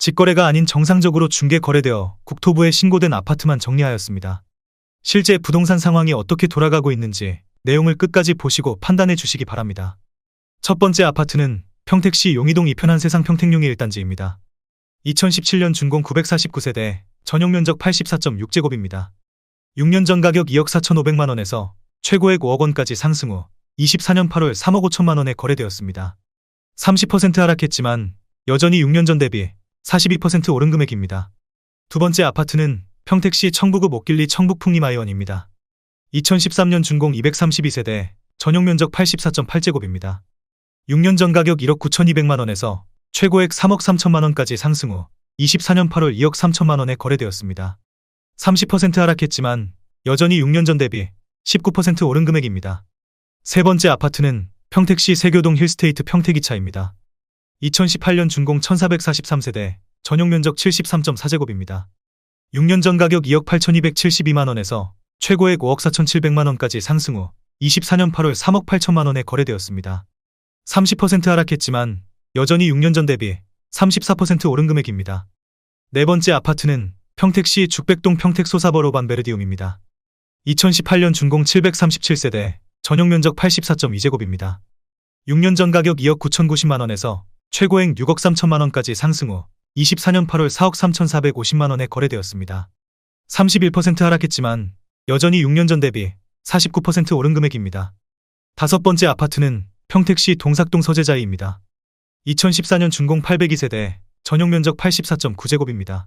직거래가 아닌 정상적으로 중개 거래되어 국토부에 신고된 아파트만 정리하였습니다. 실제 부동산 상황이 어떻게 돌아가고 있는지 내용을 끝까지 보시고 판단해 주시기 바랍니다. 첫 번째 아파트는 평택시 용이동 이편한 세상 평택용이 1단지입니다. 2017년 준공 949세대, 전용면적 84.6제곱입니다. 6년 전 가격 2억 4,500만원에서 최고액 5억원까지 상승 후 24년 8월 3억 5천만원에 거래되었습니다. 30% 하락했지만 여전히 6년 전 대비 42% 오른 금액입니다. 두 번째 아파트는 평택시 청부구 목길리 청북풍림아이원입니다. 2013년 준공 232세대, 전용면적 84.8제곱입니다. 6년 전 가격 1억 9,200만원에서 최고액 3억 3천만원까지 상승 후 24년 8월 2억 3천만원에 거래되었습니다. 30% 하락했지만 여전히 6년 전 대비 19% 오른 금액입니다. 세 번째 아파트는 평택시 세교동 힐스테이트 평택이차입니다. 2018년 준공 1443세대, 전용면적 73.4제곱입니다. 6년 전 가격 2억 8,272만원에서 최고액 5억 4,700만원까지 상승 후 24년 8월 3억 8천만원에 거래되었습니다. 30% 하락했지만 여전히 6년 전 대비 34% 오른 금액입니다. 네 번째 아파트는 평택시 죽백동 평택소사버로 반베르디움입니다. 2018년 준공 737세대, 전용면적 84.2제곱입니다. 6년 전 가격 2억 9,090만원에서 최고액 6억 3천만원까지 상승 후 24년 8월 4억 3,450만원에 거래되었습니다. 31% 하락했지만 여전히 6년 전 대비 49% 오른 금액입니다. 다섯 번째 아파트는 평택시 동삭동 서재자이입니다. 2014년 준공 802세대, 전용면적 84.9제곱입니다.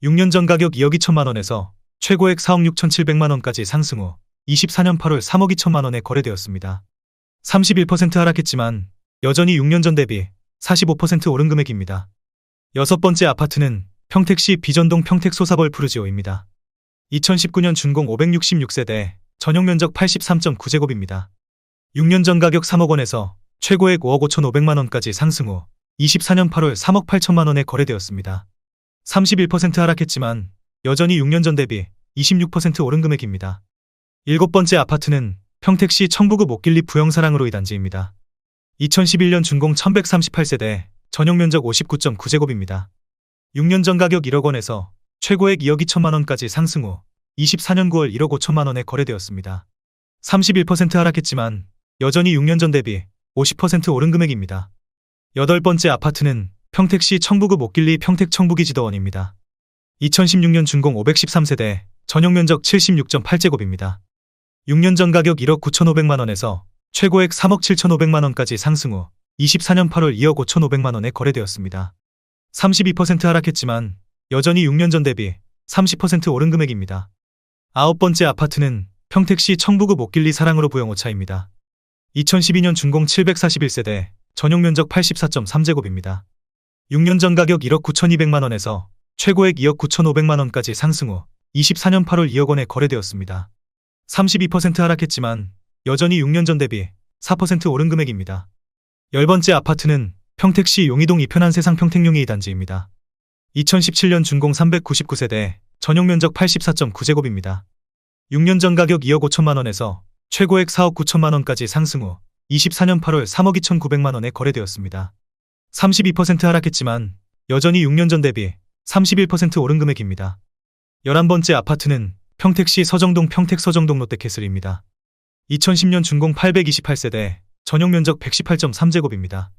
6년 전 가격 2억 2천만원에서 최고액 4억 6,700만원까지 상승 후 24년 8월 3억 2천만원에 거래되었습니다. 31% 하락했지만 여전히 6년 전 대비 45% 오른 금액입니다. 여섯 번째 아파트는 평택시 비전동 평택소사벌 푸르지오입니다. 2019년 준공 566세대, 전용면적 83.9제곱입니다. 6년 전 가격 3억원에서 최고액 5억 5,500만원까지 상승 후 24년 8월 3억 8천만원에 거래되었습니다. 31% 하락했지만 여전히 6년 전 대비 26% 오른 금액입니다. 일곱 번째 아파트는 평택시 청부구 목길리 부영사랑으로 2단지입니다. 2011년 준공 1138세대, 전용면적 59.9제곱입니다. 6년 전 가격 1억원에서 최고액 2억 2천만원까지 상승 후 24년 9월 1억 5천만원에 거래되었습니다. 31% 하락했지만 여전히 6년 전 대비 50% 오른 금액입니다. 여덟 번째 아파트는 평택시 청부구 목길리 평택청부기지도원입니다. 2016년 준공 513세대, 전용면적 76.8제곱입니다. 6년 전 가격 1억 9,500만원에서 최고액 3억 7,500만원까지 상승 후 24년 8월 2억 5,500만원에 거래되었습니다. 32% 하락했지만 여전히 6년 전 대비 30% 오른 금액입니다. 아홉 번째 아파트는 평택시 청부구 목길리 사랑으로 부영오차입니다. 2012년 준공 741세대, 전용면적 84.3제곱입니다. 6년 전 가격 1억 9,200만원에서 최고액 2억 9,500만원까지 상승 후 24년 8월 2억원에 거래되었습니다. 32% 하락했지만 여전히 6년 전 대비 4% 오른 금액입니다. 열 번째 아파트는 평택시 용이동 이편한 세상 평택용이 2단지입니다. 2017년 준공 399세대, 전용면적 84.9제곱입니다. 6년 전 가격 2억 5천만원에서 최고액 4억 9천만원까지 상승 후 24년 8월 3억 2,900만원에 거래되었습니다. 32% 하락했지만 여전히 6년 전 대비 31% 오른 금액입니다. 11번째 아파트는 평택시 서정동 평택서정동 롯데캐슬입니다. 2010년 준공 828세대, 전용면적 118.3제곱입니다.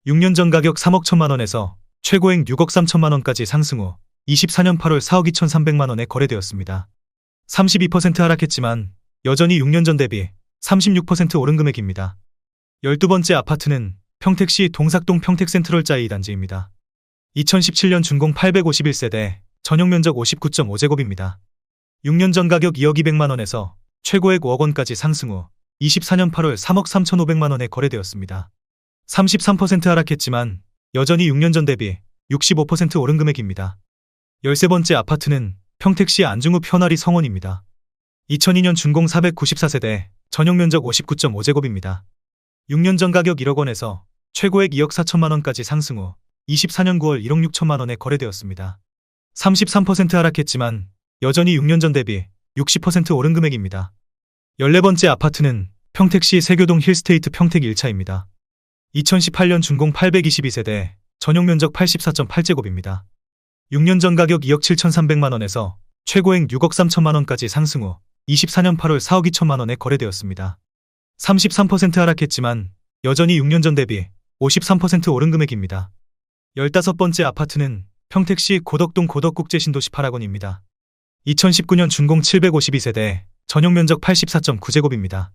6년 전 가격 3억 1천만원에서 최고액 6억 3천만원까지 상승 후 24년 8월 4억 2,300만원에 거래되었습니다. 32% 하락했지만 여전히 6년 전 대비 36% 오른 금액입니다. 12번째 아파트는 평택시 동삭동 평택센트럴자이 2단지입니다. 2017년 준공 851세대, 전용면적 59.5제곱입니다. 6년 전 가격 2억 200만원에서 최고액 5억원까지 상승 후 24년 8월 3억 3,500만원에 거래되었습니다. 33% 하락했지만 여전히 6년 전 대비 65% 오른 금액입니다. 13번째 아파트는 평택시 안중읍 현아리 성원입니다. 2002년 준공 494세대, 전용면적 59.5제곱입니다. 6년 전 가격 1억원에서 최고액 2억 4천만원까지 상승 후 24년 9월 1억 6천만원에 거래되었습니다. 33% 하락했지만 여전히 6년 전 대비 60% 오른 금액입니다. 14번째 아파트는 평택시 세교동 힐스테이트 평택 1차입니다. 2018년 준공 822세대, 전용면적 84.8제곱입니다. 6년 전 가격 2억 7,300만 원에서 최고액 6억 3천만 원까지 상승 후 24년 8월 4억 2천만 원에 거래되었습니다. 33% 하락했지만 여전히 6년 전 대비 53% 오른 금액입니다. 15번째 아파트는 평택시 고덕동 고덕국제신도시 8학원입니다. 2019년 준공 752세대, 전용 면적 84.9제곱입니다.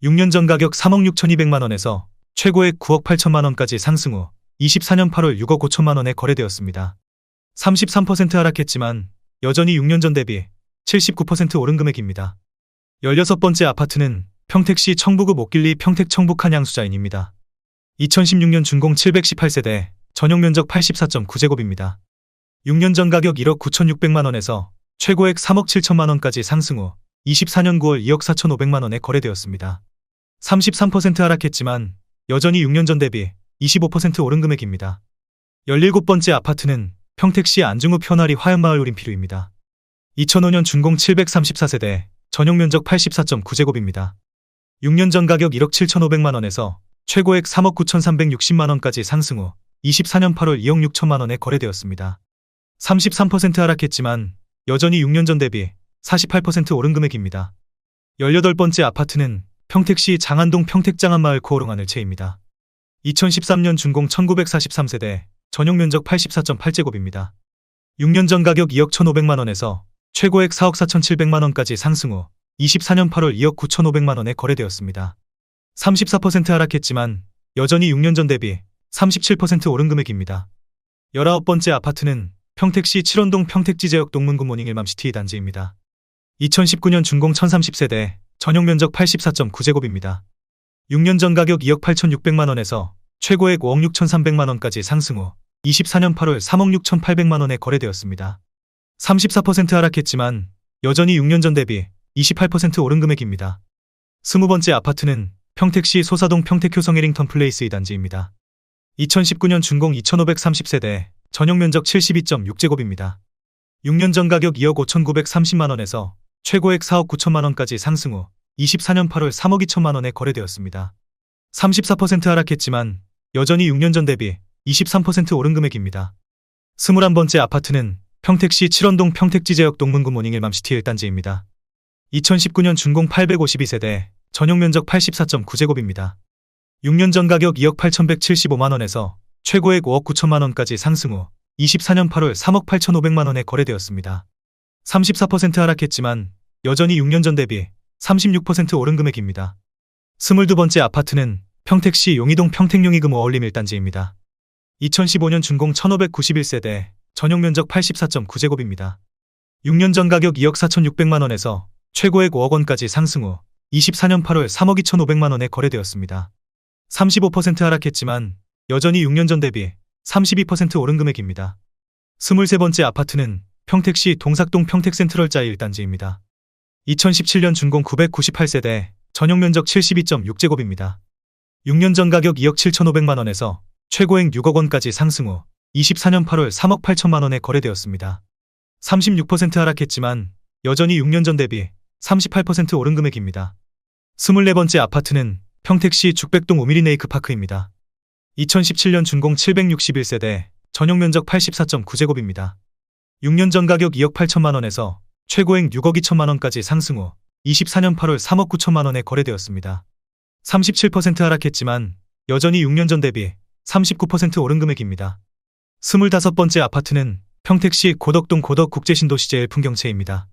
6년 전 가격 3억 6,200만 원에서 최고액 9억 8천만 원까지 상승 후 24년 8월 6억 5천만 원에 거래되었습니다. 33% 하락했지만 여전히 6년 전 대비 79% 오른 금액입니다. 16번째 아파트는 평택시 청부구 목길리 평택 청북 한양수자인입니다. 2016년 준공 718세대, 전용 면적 84.9제곱입니다. 6년 전 가격 1억 9,600만 원에서 최고액 3억 7천만 원까지 상승 후 24년 9월 2억 4,500만 원에 거래되었습니다. 33% 하락했지만 여전히 6년 전 대비 25% 오른 금액입니다. 17번째 아파트는 평택시 안중읍 현아리 화연마을 우림피루입니다. 2005년 준공 734세대, 전용 면적 84.9제곱입니다. 6년 전 가격 1억 7,500만 원에서 최고액 3억 9,360만 원까지 상승 후 24년 8월 2억 6천만 원에 거래되었습니다. 33% 하락했지만 여전히 6년 전 대비 48% 오른 금액입니다. 18번째 아파트는 평택시 장안동 평택장안마을 코오롱하늘채입니다. 2013년 준공 1943세대, 전용 면적 84.8제곱입니다. 6년 전 가격 2억 1,500만 원에서 최고액 4억 4,700만 원까지 상승 후 24년 8월 2억 9,500만 원에 거래되었습니다. 34% 하락했지만 여전히 6년 전 대비 37% 오른 금액입니다. 19번째 아파트는 평택시 칠원동 평택지제역 동문구 모닝 일맘시티 단지입니다. 2019년 준공 1030세대, 전용 면적 84.9제곱입니다. 6년 전 가격 2억 8,600만 원에서 최고액 5억 6,300만 원까지 상승 후 24년 8월 3억 6,800만 원에 거래되었습니다. 34% 하락했지만 여전히 6년 전 대비 28% 오른 금액입니다. 20번째 아파트는 평택시 소사동 평택효성 해링턴 플레이스 2단지입니다. 2019년 준공 2,530세대, 전용 면적 72.6제곱입니다. 6년 전 가격 2억 5,930만 원에서 최고액 4억 9천만 원까지 상승 후 24년 8월 3억 2천만 원에 거래되었습니다. 34% 하락했지만 여전히 6년 전 대비 23% 오른 금액입니다. 21번째 아파트는 평택시 칠원동 평택지제역 동문구 모닝 일맘시티 1단지입니다. 2019년 준공 852세대, 전용 면적 84.9제곱입니다. 6년 전 가격 2억 8,175만 원에서 최고액 5억 9천만 원까지 상승 후 24년 8월 3억 8,500만 원에 거래되었습니다. 34% 하락했지만 여전히 6년 전 대비 36% 오른 금액입니다. 22번째 아파트는 평택시 용이동 평택용이금 어울림 1단지입니다. 2015년 준공 1,591세대, 전용 면적 84.9제곱입니다. 6년 전 가격 2억 4,600만 원에서 최고액 5억 원까지 상승 후 24년 8월 3억 2,500만 원에 거래되었습니다. 35% 하락했지만 여전히 6년 전 대비 32% 오른 금액입니다. 23번째 아파트는 평택시 동삭동 평택센트럴자이 1단지입니다. 2017년 준공 998세대, 전용 면적 72.6제곱입니다. 6년 전 가격 2억 7,500만 원에서 최고액 6억 원까지 상승 후 24년 8월 3억 8천만 원에 거래되었습니다. 36% 하락했지만 여전히 6년 전 대비 38% 오른 금액입니다. 24번째 아파트는 평택시 죽백동 우미리네이크파크입니다. 2017년 준공 761세대, 전용 면적 84.9제곱입니다. 6년 전 가격 2억 8천만 원에서 최고액 6억 2천만 원까지 상승 후 24년 8월 3억 9천만 원에 거래되었습니다. 37% 하락했지만 여전히 6년 전 대비 39% 오른 금액입니다. 25번째 아파트는 평택시 고덕동 고덕국제신도시 제1풍경채입니다.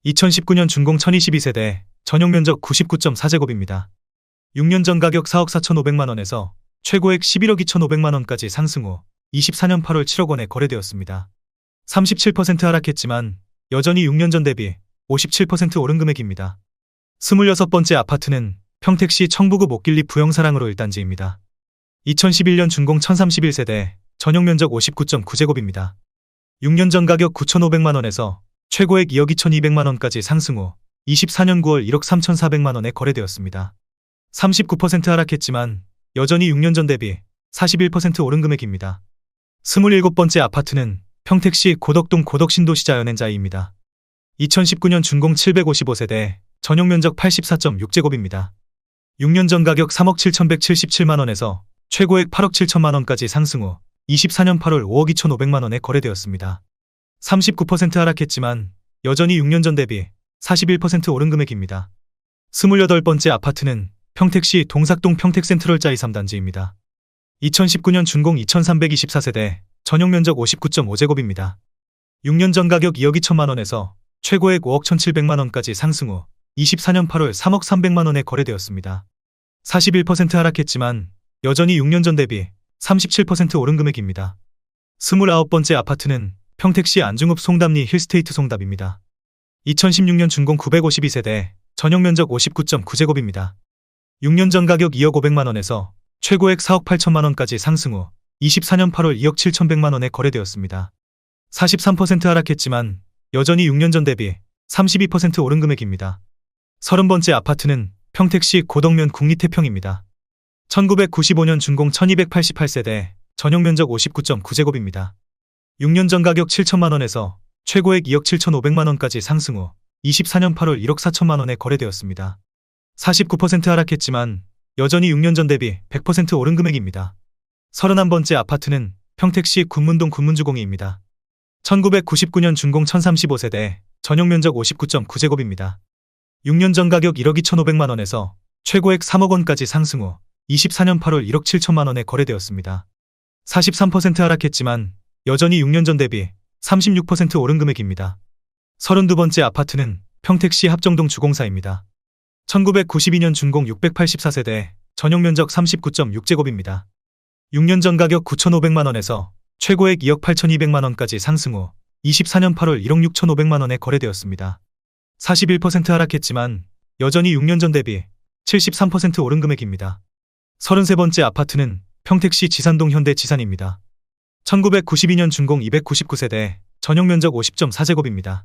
2019년 준공 1022세대, 전용 면적 99.4제곱입니다. 6년 전 가격 4억 4,500만 원에서 최고액 11억 2,500만 원까지 상승 후 24년 8월 7억 원에 거래되었습니다. 37% 하락했지만 여전히 6년 전 대비 57% 오른 금액입니다. 26번째 아파트는 평택시 청부구 목길리 부영사랑으로 1단지입니다. 2011년 준공 1031세대, 전용 면적 59.9제곱입니다. 6년 전 가격 9,500만 원에서 최고액 2억 2,200만 원까지 상승 후 24년 9월 1억 3,400만 원에 거래되었습니다. 39% 하락했지만 여전히 6년 전 대비 41% 오른 금액입니다. 27번째 아파트는 평택시 고덕동 고덕신도시자연엔자이입니다. 2019년 준공 755세대, 전용 면적 84.6제곱입니다. 6년 전 가격 3억 7,177만 원에서 최고액 8억 7천만 원까지 상승 후 24년 8월 5억 2,500만 원에 거래되었습니다. 39% 하락했지만 여전히 6년 전 대비 41% 오른 금액입니다. 28번째 아파트는 평택시 동삭동 평택센트럴 짜이 3단지입니다. 2019년 준공 2324세대, 전용 면적 59.5제곱입니다. 6년 전 가격 2억 2천만 원에서 최고액 5억 1,700만 원까지 상승 후 24년 8월 3억 300만 원에 거래되었습니다. 41% 하락했지만 여전히 6년 전 대비 37% 오른 금액입니다. 29번째 아파트는 평택시 안중읍 송담리 힐스테이트 송담입니다. 2016년 준공 952세대, 전용 면적 59.9제곱입니다. 6년 전 가격 2억 500만 원에서 최고액 4억 8천만 원까지 상승 후 24년 8월 2억 7천백만 원에 거래되었습니다. 43% 하락했지만 여전히 6년 전 대비 32% 오른 금액입니다. 30번째 아파트는 평택시 고덕면 국리태평입니다. 1995년 준공 1288세대, 전용 면적 59.9제곱입니다. 6년 전 가격 7천만 원에서 최고액 2억 7,500만 원까지 상승 후 24년 8월 1억 4천만 원에 거래되었습니다. 49% 하락했지만 여전히 6년 전 대비 100% 오른 금액입니다. 31번째 아파트는 평택시 군문동 군문주공이입니다. 1999년 준공 1035세대, 전용 면적 59.9제곱입니다. 6년 전 가격 1억 2,500만 원에서 최고액 3억 원까지 상승 후 24년 8월 1억 7천만 원에 거래되었습니다. 43% 하락했지만 여전히 6년 전 대비 36% 오른 금액입니다. 32번째 아파트는 평택시 합정동 주공사입니다. 1992년 준공 684세대, 전용 면적 39.6제곱입니다. 6년 전 가격 9,500만 원에서 최고액 2억 8,200만 원까지 상승 후 24년 8월 1억 6,500만 원에 거래되었습니다. 41% 하락했지만 여전히 6년 전 대비 73% 오른 금액입니다. 33번째 아파트는 평택시 지산동 현대지산입니다. 1992년 준공 299세대, 전용 면적 50.4제곱입니다.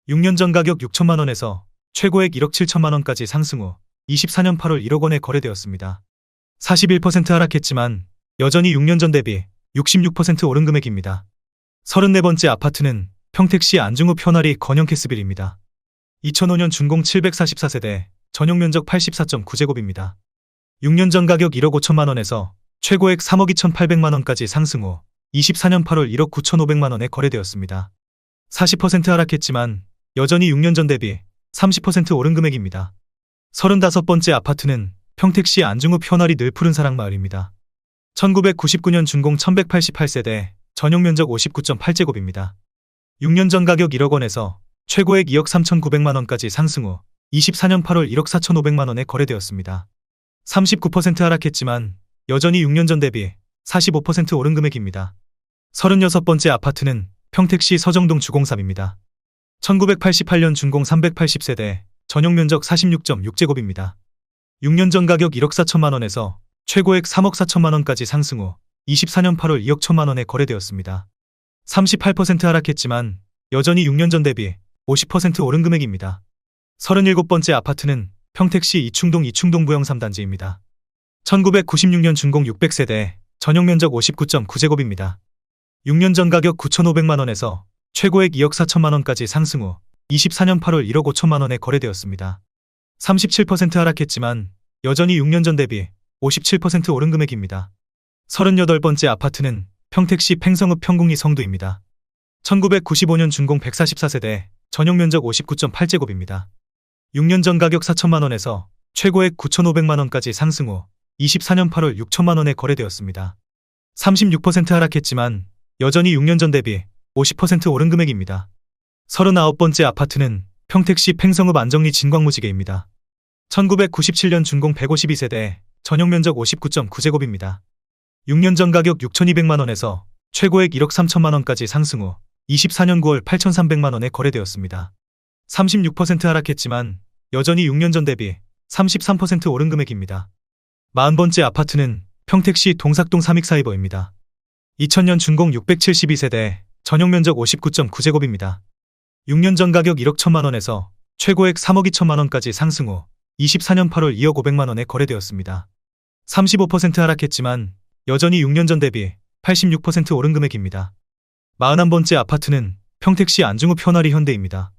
6년 전 가격 6천만 원에서 최고액 1억 7천만 원까지 상승 후 24년 8월 1억 원에 거래되었습니다. 41% 하락했지만 여전히 6년 전 대비 66% 오른 금액입니다. 34번째 아파트는 평택시 안중읍 현아리 건영캐스빌입니다. 2005년 준공 744세대, 전용 면적 84.9제곱입니다. 6년 전 가격 1억 5천만 원에서 최고액 3억 2,800만 원까지 상승 후 24년 8월 1억 9,500만 원에 거래되었습니다. 40% 하락했지만 여전히 6년 전 대비 30% 오른 금액입니다. 35번째 아파트는 평택시 안중읍 현아리 늘 푸른 사랑마을입니다. 1999년 준공 1188세대, 전용 면적 59.8제곱입니다. 6년 전 가격 1억 원에서 최고액 2억 3,900만 원까지 상승 후 24년 8월 1억 4,500만 원에 거래되었습니다. 39% 하락했지만 여전히 6년 전 대비 45% 오른 금액입니다. 36번째 아파트는 평택시 서정동 주공삼입니다. 1988년 준공 380세대, 전용 면적 46.6제곱입니다. 6년 전 가격 1억 4천만 원에서 최고액 3억 4천만 원까지 상승 후 24년 8월 2억 1천만 원에 거래되었습니다. 38% 하락했지만 여전히 6년 전 대비 50% 오른 금액입니다. 37번째 아파트는 평택시 이충동 부영 3단지입니다. 1996년 준공 600세대, 전용 면적 59.9제곱입니다. 6년 전 가격 9,500만 원에서 최고액 2억 4천만 원까지 상승 후 24년 8월 1억 5천만 원에 거래되었습니다. 37% 하락했지만 여전히 6년 전 대비 57% 오른 금액입니다. 38번째 아파트는 평택시 팽성읍 평궁리 성두입니다. 1995년 준공 144세대, 전용 면적 59.8제곱입니다. 6년 전 가격 4천만 원에서 최고액 9,500만 원까지 상승 후 24년 8월 6천만 원에 거래되었습니다. 36% 하락했지만 여전히 6년 전 대비 50% 오른 금액입니다. 39번째 아파트는 평택시 팽성읍 안정리 진광무지개입니다. 1997년 준공 152세대, 전용 면적 59.9제곱입니다. 6년 전 가격 6,200만 원에서 최고액 1억 3천만 원까지 상승 후 24년 9월 8,300만 원에 거래되었습니다. 36% 하락했지만 여전히 6년 전 대비 33% 오른 금액입니다. 40번째 아파트는 평택시 동삭동 삼익사이버입니다. 2000년 준공 672세대, 전용 면적 59.9제곱입니다. 6년 전 가격 1억 1천만 원에서 최고액 3억 2천만 원까지 상승 후 24년 8월 2억 500만 원에 거래되었습니다. 35% 하락했지만 여전히 6년 전 대비 86% 오른 금액입니다. 41번째 아파트는 평택시 안중읍 현아리 현대입니다.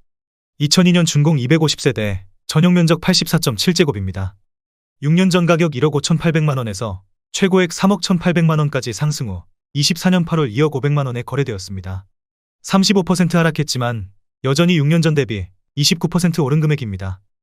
2002년 준공 250세대, 전용 면적 84.7제곱입니다. 6년 전 가격 1억 5,800만 원에서 최고액 3억 1,800만 원까지 상승 후 24년 8월 2억 500만 원에 거래되었습니다. 35% 하락했지만 여전히 6년 전 대비 29% 오른 금액입니다.